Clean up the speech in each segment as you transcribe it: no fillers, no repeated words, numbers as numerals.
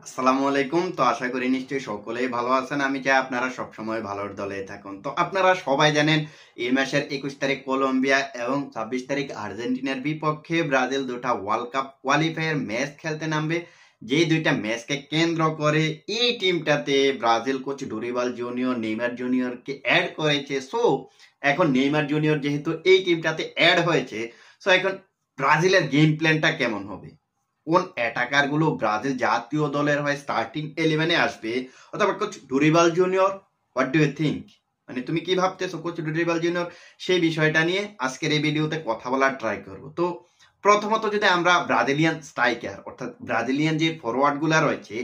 আসসালামু আলাইকুম। তো আশা করি নিশ্চয়ই সকলেই ভালো আছেন। আমি চাই আপনারা সবসময় ভালোর দলে থাকুন। তো আপনারা সবাই জানেন এই মাসের 21 তারিখ কলম্বিয়া এবং 26 তারিখ আর্জেন্টিনার বিপক্ষে ব্রাজিল দুটা ওয়ার্ল্ড কাপ কোয়ালিফায়ার ম্যাচ খেলতে নামবে। যেই দুইটা ম্যাচকে কেন্দ্র করে এই টিমটাতে Brazil coach Dorival junior Neymar জুনিয়রকে অ্যাড করেছে। সো এখন নেইমার জুনিয়র যেহেতু এই টিমটাতে অ্যাড হয়েছে, সো এখন ব্রাজিলের গেম প্ল্যানটা কেমন হবে, কোন অ্যাটাকার গুলো ব্রাজিল জাতীয় দলের হয়ে স্টার্টিং 11-এ আসবে, অথবা coach Dorival junior, what do you think? মানে তুমি কি ভাবতেছো কোচ ডোরিবাল জুনিয়র? সেই বিষয়টা নিয়ে আজকের এই ভিডিওতে কথা বলার ট্রাই করব। তো প্রথমত যদি আমরা ব্রাজিলিয়ান স্ট্রাইকার অর্থাৎ ব্রাজিলিয়ান যে ফরওয়ার্ড গুলা রয়েছে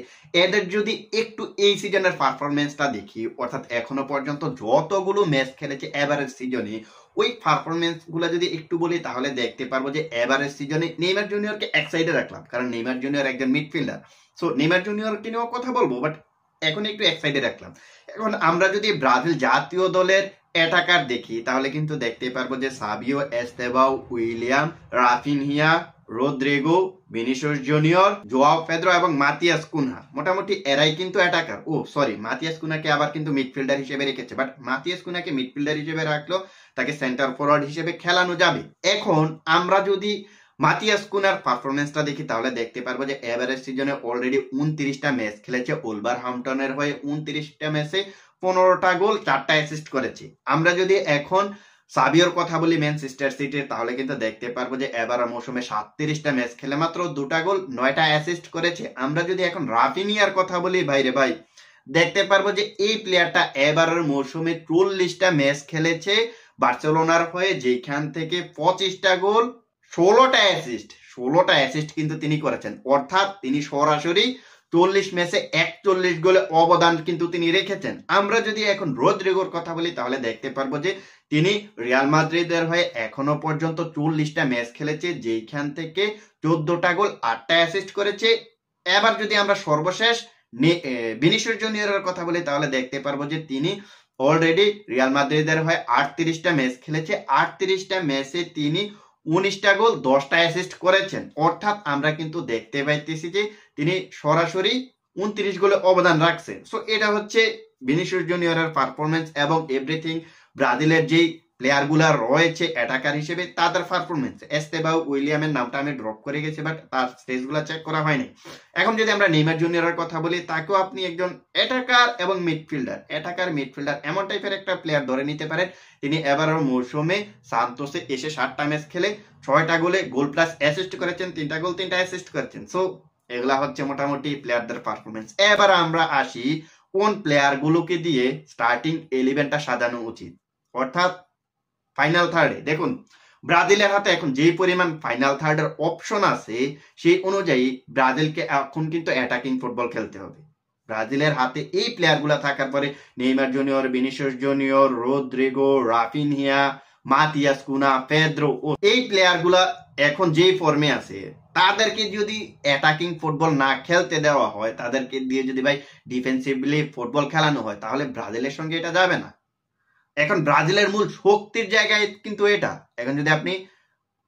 এদের যদি একটু এই সিজনের পারফরমেন্সটা দেখি, অর্থাৎ এখনো পর্যন্ত যতগুলো ম্যাচ খেলেছে এভারেজ সিজনে, ওই পারফরমেন্স গুলা যদি একটু বলি তাহলে দেখতে পারবো যে এভারেজ সিজনে নেইমার জুনিয়রকে এক সাইডে রাখলাম, কারণ নেইমার জুনিয়র একজন মিডফিল্ডার। সো নেইমার জুনিয়রকে নিয়েও কথা বলবো, বাট এখন একটু এক সাইডে রাখলাম। এখন আমরা যদি ব্রাজিল জাতীয় দলের অ্যাটাকার দেখি তাহলে কিন্তু দেখতে পারবো যে Savio Estevao, William, Raphinha, Rodrygo, Vinicius junior, Joao Pedro এবং মাতিয়াস কুনহা, মোটামুটি এরাই কিন্তু অ্যাটাকার। ও সরি, মাতিয়াস কুনাকে আবার কিন্তু মিডফিল্ডার হিসেবে রেখেছে, বাট মাতিয়াস কুনাকে মিডফিল্ডার হিসেবে রাখলো, তাকে সেন্টার ফরওয়ার্ড হিসেবে খেলানো যাবে। এখন আমরা যদি মাতিয়াস কুনার পারফরমেন্সটা দেখি তাহলে দেখতে পারবো যে এভারেজ সিজনে অলরেডি 29টা ম্যাচ খেলেছে ওলভারহ্যাম্পটনের হয়ে। 29টা ম্যাচে 15টা গোল, 4টা অ্যাসিস্ট করেছে। আমরা যদি এখন সাবিওর কথা বলি ম্যানচেস্টার সিটির, তাহলে কিন্তু দেখতে পারবো যে এবার মৌসুমে 37টা ম্যাচ খেলে মাত্র 2টা গোল, 9টা অ্যাসিস্ট করেছে। আমরা যদি এখন রাফিনিয়ার কথা বলি, ভাইরে ভাই, দেখতে পারবো যে এই প্লেয়ারটা এবারের মৌসুমে 40টা ম্যাচ খেলেছে বার্সেলোনার হয়ে, যেখান থেকে 25টা গোল, 16টা অ্যাসিস্ট কিন্তু তিনি করেছেন। অর্থাৎ তিনি সরাসরি 40 ম্যাচে 41 গোলে অবদান কিন্তু তিনি রেখেছেন। আমরা যদি এখন রদ্রিগোর কথা বলি তাহলে দেখতে পারবো যে তিনি রিয়াল মাদ্রিদের হয়ে এখনো পর্যন্ত 40টা ম্যাচ খেলেছে, যেখান থেকে 14টা গোল, 8টা অ্যাসিস্ট করেছে। এবার যদি আমরা সর্বশেষ ভিনিসিয়াস জুনিয়রের কথা বলি তাহলে দেখতে পারবো যে তিনি অলরেডি রিয়াল মাদ্রিদের হয়ে 38টা ম্যাচ খেলেছে। 38টা ম্যাচে তিনি 19টা গোল, 10টা অ্যাসিস্ট করেছেন। অর্থাৎ আমরা কিন্তু দেখতে পাইতেছি যে তিনি সরাসরি 29 গোলে অবদান রাখছেন। সো এটা হচ্ছে ভিনিসিয়াস জুনিয়রের পারফরমেন্স এবং এভরিথিং। ব্রাজিলের যেই প্লেয়ার গুলা রয়েছে অ্যাটাকার হিসেবে তাদের পারফরমেন্স, এস্তেবাও উইলিয়ামের নামটা আমি ড্রপ করে গেছি, বাট তার স্টেজ গুলা চেক করা হয়নি। এখন যদি আমরা নেইমার জুনিয়রের কথা বলি, তাকেও আপনি একজন অ্যাটাকার এবং মিডফিল্ডার, অ্যাটাকার মিডফিল্ডার এমন টাইপের একটা প্লেয়ার ধরে নিতে পারেন। তিনি এবারের মৌসুমে সান্তোসে এসে 7টা ম্যাচ খেলে 6টা গোলে গোল প্লাস অ্যাসিস্ট করেছেন, 3টা গোল, 3টা অ্যাসিস্ট করেছেন। সো এগুলা হচ্ছে মোটামুটি প্লেয়ারদের পারফরমেন্স। এবার আমরা আসি কোন প্লেয়ার গুলোকে দিয়ে স্টার্টিং 11টা সাজানো উচিত, অর্থাৎ ফাইনাল থার্ডে। দেখুন ব্রাজিলের হাতে এখন যে পরিমাণ ফাইনাল থার্ডের অপশন আছে, সেই অনুযায়ী ব্রাজিলকে এখন কিন্তু অ্যাটাকিং ফুটবল খেলতে হবে। ব্রাজিলের হাতে এই প্লেয়ার গুলা থাকার পরে Neymar junior, Vinicius junior, Rodrygo, Raphinha, Matheus Cunha, Pedro, এই প্লেয়ার গুলা এখন যে ফর্মে আছে, তাদেরকে যদি অ্যাটাকিং ফুটবল না খেলতে দেওয়া হয়, তাদেরকে দিয়ে যদি ভাই ডিফেন্সিভলি ফুটবল খেলানো হয়, তাহলে ব্রাজিলের সঙ্গে এটা যাবে না। এখন ব্রাজিলের মূল শক্তির জায়গায় কিন্তু এটা। এখন যদি আপনি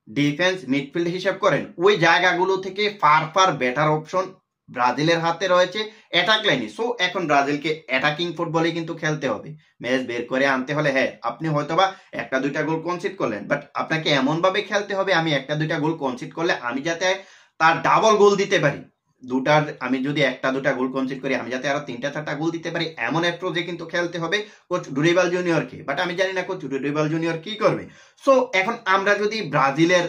ডিফেন্স মিডফিল্ড হিসাব করেন, ওই জায়গাগুলো থেকে ফার বেটার অপশন ব্রাজিলের হাতে রয়েছে অ্যাটাক লাইনে। সো এখন ব্রাজিলকে অ্যাটাকিং ফুটবলে কিন্তু খেলতে হবে। ম্যাচ বের করে আনতে হলে হ্যাঁ আপনি হয়তোবা 1-2টা গোল কনসিড করলেন, বাট আপনাকে এমন ভাবে খেলতে হবে আমি 1-2টা গোল কনসিড করলে আমি যাতে তার ডাবল গোল দিতে পারি। আমি যদি 1-2টা গোল কনসিড করি, আমি যাতে আরো 3-4টা গোল দিতে পারি, এমন অ্যাপ্রোচে কিন্তু খেলতে হবে কোচ ডোরিবাল জুনিয়রকে। বাট আমি জানি না কোচ ডোরিবাল জুনিয়র কি করবে। সো এখন আমরা যদি ব্রাজিলের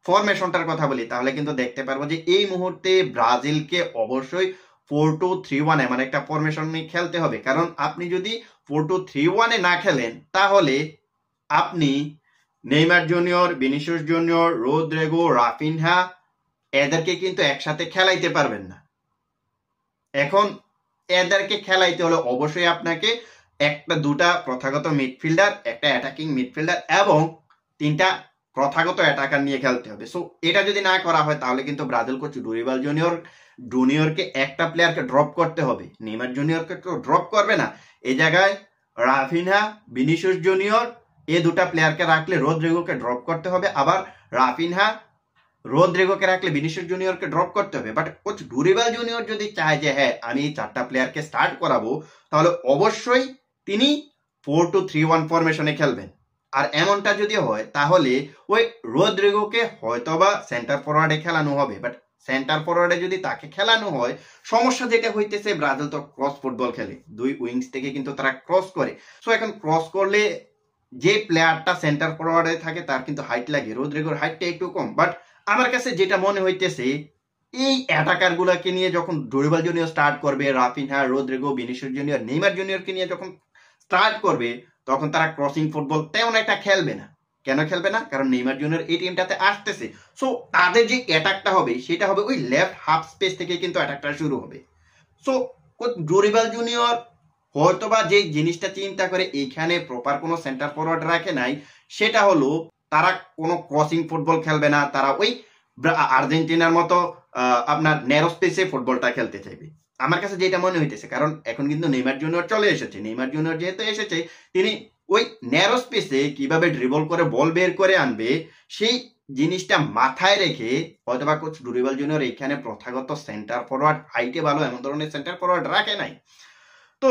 ফরমেশনটার কথা বলি তাহলে কিন্তু দেখতে পারবো যে এই মুহূর্তে ব্রাজিলকে অবশ্যই 4-2-3-1 এমন একটা ফরমেশন নিয়ে খেলতে হবে। কারণ আপনি যদি 4-2-3-1 না খেলেন তাহলে আপনি Neymar junior, Vinicius junior, Rodrygo, Raphinha এদেরকে কিন্তু একসাথে খেলাইতে পারবেন না। এখন এদেরকে খেলাইতে হলে অবশ্যই আপনাকে 1-2টা প্রথাগত মিডফিল্ডার, একটা অ্যাটাকিং মিডফিল্ডার এবং 3টা প্রথাগত অ্যাটাকার নিয়ে খেলতে হবে। সো এটা যদি না করা হয় তাহলে কিন্তু ব্রাজিল কোচ ডোরিবাল জুনিয়রকে একটা প্লেয়ারকে ড্রপ করতে হবে। নেইমার জুনিয়রকে তো ড্রপ করবে না, এই জায়গায় রাফিনহা, ভিনিসিয়াস জুনিয়র এই দুটা প্লেয়ারকে রাখলে রদ্রিগোকে ড্রপ করতে হবে। আবার রাফিনহা, রদ্রিগোকে রাখলে ভিনিসিয়াস জুনিয়রকে ড্রপ করতে হবে। বাট কোচ ডুরিবাল জুনিয়র যদি চায় যে হ্যাঁ আমি এই 4টা প্লেয়ারকে স্টার্ট করাবো, তাহলে অবশ্যই তিনি 4-2-3-1 ফরমেশনে খেলবেন। আর এমনটা যদি হয় তাহলে ওই রদ্রিগোকে হয়তোবা সেন্টার ফরওয়ার্ডে খেলানো হবে। বাট সেন্টার ফরওয়ার্ডে যদি তাকে খেলানো হয়, সমস্যা যেটা হইতেছে ব্রাজিল তো ক্রস ফুটবল খেলে, 2 উইংস থেকে কিন্তু তারা ক্রস করে। সো এখন ক্রস করলে যে প্লেয়ারটা সেন্টার ফরওয়ার্ডে থাকে তার কিন্তু হাইট লাগে, রদ্রিগোর হাইটটা একটু কম। বাট আমার কাছে যেটা মনে হইতেছে এই অ্যাটাকার গুলাকে নিয়ে যখন ডুরিবাল জুনিয়র স্টার্ট করবে, Raphinha, Rodrygo, Vinicius junior, Neymar জুনিয়রকে নিয়ে যখন স্টার্ট করবে, তখন তারা ক্রসিং ফুটবল তেমন একটা খেলবে না। কেন খেলবে না? কারণ নেইমার জুনিয়র এই টিমটাতে আসতেছে। সো তাদের যে অ্যাটাকটা হবে সেটা হবে ওই লেফট হাফ স্পেস থেকে কিন্তু অ্যাটাকটা শুরু হবে। সো ডুরিবাল জুনিয়র হয়তোবা যে জিনিসটা চিন্তা করে এইখানে প্রপার কোনো সেন্টার ফরওয়ার্ড রাখে নাই, সেটা হলো তারা কোনো ক্রসিং ফুটবল খেলবে না, তারা ওই আর্জেন্টিনার মতো আপনার ন্যারো স্পেসে ফুটবলটা খেলতে চাইবে। আমার কাছে যেটা মনে হইতেছে, কারণ এখন কিন্তু নেইমার জুনিয়র চলে এসেছে, নেইমার জুনিয়র যেহেতু এসেছে তিনি ওই ন্যারো স্পেসে কিভাবে ড্রিবল করে বল বের করে আনবে সেই জিনিসটা মাথায় রেখে হয়তোবা কোচ ডুরিবাল জুনিয়র এখানে প্রথাগত সেন্টার ফরওয়ার্ড হাইটে ভালো এমন ধরনের সেন্টার ফরওয়ার্ড রাখে নাই। তো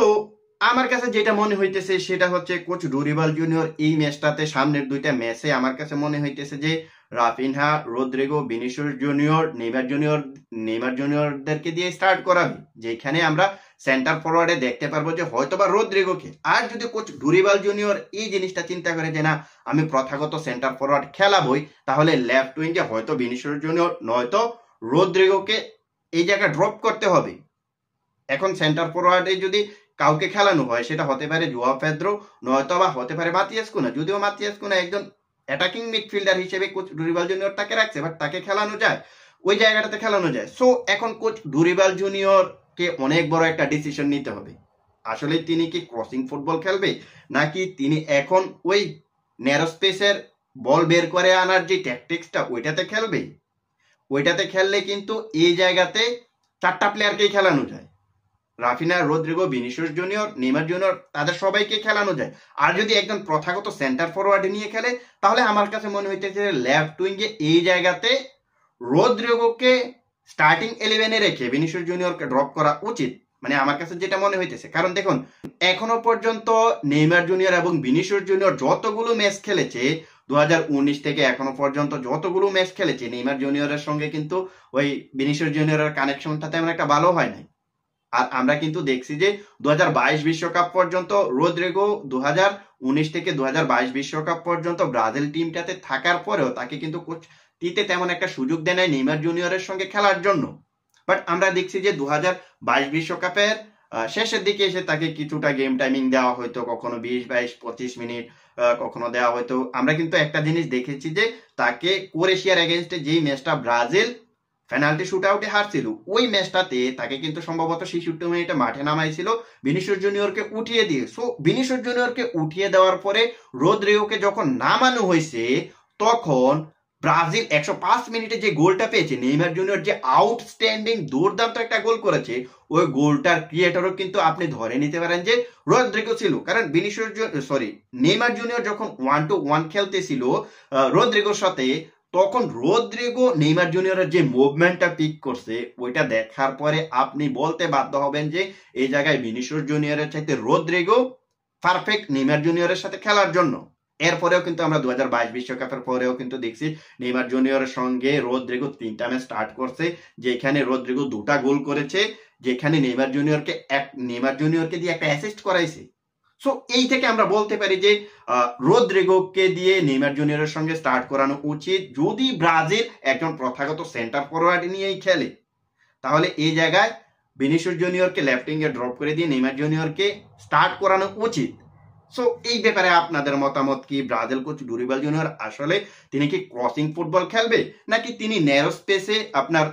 আমার কাছে যেটা মনে হইতেছে সেটা হচ্ছে কোচ ডুরিবাল জুনিয়র এই ম্যাচটাতে, সামনের 2টা ম্যাচে আমার কাছে মনে হইতেছে যে Raphinha, Rodrygo, Vinicius junior, Neymar জুনিয়রদেরকে দিয়ে স্টার্ট করাবে, যেখানে আমরা সেন্টার ফরওয়ার্ডে দেখতে পারবো যে হয়তোবা রদ্রিগোকে। আর যদি কোচ ডুরিবাল জুনিয়র এই জিনিসটা চিন্তা করে যে না আমি প্রথাগত সেন্টার ফরওয়ার্ড খেলাবই, তাহলে লেফট উইঙ্গে হয়তো ভিনিসিয়াস জুনিয়র নয়তো রদ্রিগোকে এই জায়গায় ড্রপ করতে হবে। এখন সেন্টার ফরওয়ার্ডে যদি কাউকে খেলানো হয় সেটা হতে পারে জুয়াও পেদ্রো, নয়তো বা হতে পারে মাতিয়াস কুনা। যদিও মাতিয়াস কুনা একজন অ্যাটাকিং মিডফিল্ডার হিসেবে কোচ ডুরিবাল জুনিয়র তাকে রাখছে, বাট তাকে খেলানো যায়, ওই জায়গাটাতে খেলানো যায়। সো এখন কোচ ডুরিবাল জুনিয়র কে অনেক বড় একটা ডিসিশন নিতে হবে। আসলে তিনি কি ক্রসিং ফুটবল খেলবে, নাকি তিনি এখন ওই ন্যারো স্পেসের বল বের করে আনার যে ট্যাকটিক্সটা ওইটাতে খেলবে? ওইটাতে খেললে কিন্তু এই জায়গাতে 4টা প্লেয়ারকেই খেলানো যায়, Raphinha, Rodrygo, Vinicius junior, Neymar junior, তাদের সবাইকে খেলানো যায়। আর যদি একজন প্রথাগত সেন্টার ফরওয়ার্ড নিয়ে খেলে, তাহলে আমার কাছে মনে হইতেছে লেফট উইঙ্গে এই জায়গাতে রদ্রিগোকে স্টার্টিং 11-এ রেখে ভিনিসিয়াস জুনিয়রকে ড্রপ করা উচিত। মানে আমার কাছে যেটা মনে হইতেছে, কারণ দেখুন এখনো পর্যন্ত নেইমার জুনিয়র এবং ভিনিসিয়াস জুনিয়র যতগুলো ম্যাচ খেলেছে 2019 থেকে এখনো পর্যন্ত যতগুলো ম্যাচ খেলেছে, নেইমার জুনিয়রের সঙ্গে কিন্তু ওই ভিনিসিয়াস জুনিয়রের কানেকশনটা তেমন একটা ভালো হয় নাই। আর আমরা কিন্তু দেখছি যে 2022 বিশ্বকাপ পর্যন্ত রদ্রিগো 2019 থেকে 2022 বিশ্বকাপ পর্যন্ত ব্রাজিল টিমটাতে থাকার পরেও তাকে কিন্তু কোচ টিতে তেমন একটা সুযোগ দেয় নাই নেইমার জুনিয়রের সঙ্গে খেলার জন্য। বাট আমরা দেখছি যে 2022 বিশ্বকাপের শেষের দিকে এসে তাকে কিছুটা গেম টাইমিং দেওয়া হয়তো, কখনো 20-22-25 মিনিট কখনো দেওয়া হয়তো। আমরা কিন্তু একটা জিনিস দেখেছি যে তাকে ক্রোয়েশিয়ার এগেনস্টে যেই ম্যাচটা ব্রাজিল পেনাল্টি শুট আউটে হারছিল, ওই ম্যাচটাতে তাকে কিন্তু সম্ভবত 66 মিনিটে মাঠে নামাইছিল ভিনিসিয়াস জুনিয়রকে উঠিয়ে দিয়ে। সো ভিনিসিয়াস জুনিয়রকে উঠিয়ে দেওয়ার পরে রদ্রিগোকে যখন নামানো হয়েছে, তখন ব্রাজিল 105 মিনিটে যে গোলটা পেয়েছে, নেইমার জুনিয়র যে আউটস্ট্যান্ডিং দুর্দান্ত একটা গোল করেছে, ওই গোলটার ক্রিয়েটরও কিন্তু আপনি ধরে নিতে পারেন যে রদ্রিগো ছিল। কারণ নেইমার জুনিয়র যখন 1-to-1 খেলতেছিল রদ্রিগোর সাথে, তখন রদ্রিগো নেইমার জুনিয়রের যে মুভমেন্টটা পিক করছে, ওইটা দেখার পরে আপনি বলতে বাধ্য হবেন যে এই জায়গায় ভিনিসিয়াস জুনিয়রের চাইতে রদ্রিগো পারফেক্ট নেইমার জুনিয়রের সাথে খেলার জন্য। এরপরেও কিন্তু আমরা 2022 বিশ্বকাপের পরেও কিন্তু দেখছি নেইমার জুনিয়রের সঙ্গে রদ্রিগো 3টা ম্যাচ স্টার্ট করছে, যেখানে রদ্রিগো 2টা গোল করেছে, যেখানে নেইমার জুনিয়রকে দিয়ে একটা অ্যাসিস্ট করাইছে। সো এই থেকে আমরা বলতে পারি যে রদ্রিগোকে দিয়ে নেইমার জুনিয়রের সঙ্গে স্টার্ট করানো উচিত। যদি ব্রাজিল একজন প্রথাগত সেন্টার ফরওয়ার্ড নিয়েই খেলে, তাহলে এই জায়গায় ভিনিসিয়াস জুনিয়রকে লেফট উইঙ্গে ড্রপ করে দিয়ে নেইমার জুনিয়রকে স্টার্ট করানো উচিত। সো এই ব্যাপারে আপনাদের মতামত কি? ব্রাজিল কোচ ডুরিবাল জুনিয়র আসলে তিনি কি ক্রসিং ফুটবল খেলবে, নাকি তিনি ন্যারো স্পেসে আপনার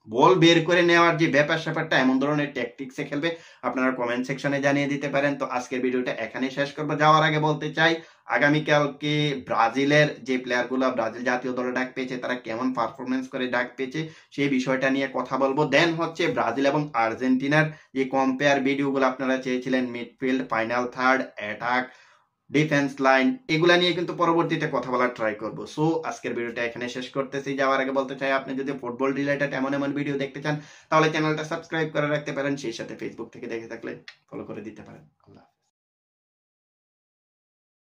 বল বের করে নেওয়ার যে ব্যাপারটা এমন ধরনের ট্যাকটিক্সে খেলবে? আপনারা কমেন্ট সেকশনে জানিয়ে দিতে পারেন। তো আজকের ভিডিওটা এখানেই শেষ করবো। যাওয়ার আগে বলতে চাই, আগামীকালকে ব্রাজিলের যে প্লেয়ারগুলো ব্রাজিল জাতীয় দলে ডাক পেয়েছে তারা কেমন পারফরমেন্স করে ডাক পেয়েছে সেই বিষয়টা নিয়ে কথা বলবো। দেন হচ্ছে ব্রাজিল এবং আর্জেন্টিনার যে কম্পেয়ার ভিডিওগুলো আপনারা চেয়েছিলেন, midfield, final third, attack, defence line, এগুলা নিয়ে কিন্তু পরবর্তীতে কথা বলার ট্রাই করবো। সো আজকের ভিডিওটা এখানে শেষ করতেছি। যাওয়ার আগে বলতে চাই, আপনি যদি ফুটবল রিলেটেড এমন এমন ভিডিও দেখতে চান তাহলে চ্যানেলটা সাবস্ক্রাইব করে রাখতে পারেন, সেই সাথে ফেসবুক থেকে দেখে থাকলে ফলো করে দিতে পারেন। আল্লাহ।